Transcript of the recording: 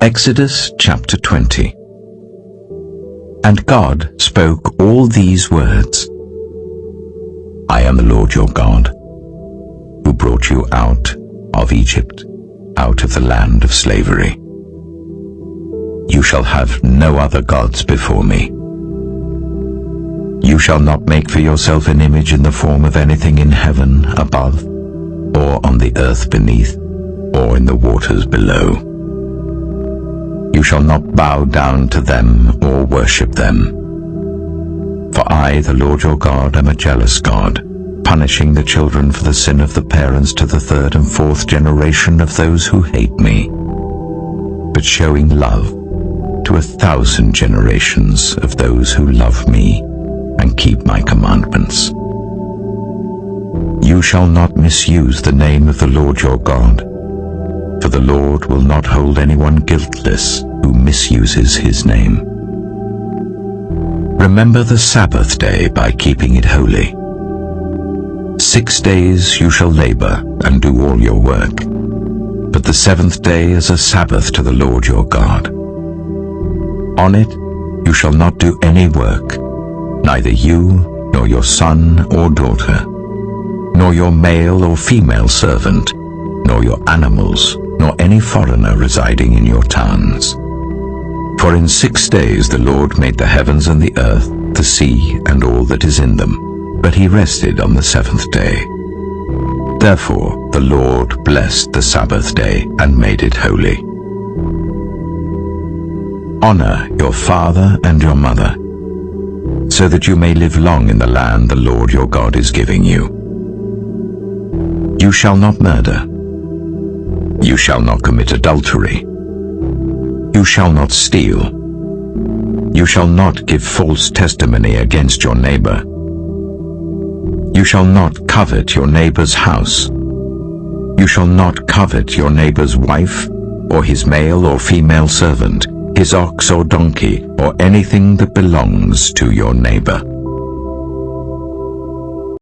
Exodus chapter 20. And God spoke all these words. I am the Lord your God, who brought you out of Egypt, out of the land of slavery. You shall have no other gods before me. You shall not make for yourself an image in the form of anything in heaven above, or on the earth beneath, or in the waters below. You shall not bow down to them or worship them. For I, the Lord your God, am a jealous God, punishing the children for the sin of the parents to the third and fourth generation of those who hate me, but showing love to 1,000 generations of those who love me and keep my commandments. You shall not misuse the name of the Lord your God, for the Lord will not hold anyone guiltless who misuses his name. Remember the Sabbath day by keeping it holy. 6 days you shall labor and do all your work, but the seventh day is a Sabbath to the Lord your God. On it you shall not do any work, neither you, nor your son or daughter, nor your male or female servant, nor your animals, nor any foreigner residing in your towns. For in 6 days the Lord made the heavens and the earth, the sea, and all that is in them, but he rested on the seventh day. Therefore the Lord blessed the Sabbath day and made it holy. Honor your father and your mother, so that you may live long in the land the Lord your God is giving you. You shall not murder. You shall not commit adultery. You shall not steal. You shall not give false testimony against your neighbor. You shall not covet your neighbor's house. You shall not covet your neighbor's wife, or his male or female servant, his ox or donkey, or anything that belongs to your neighbor.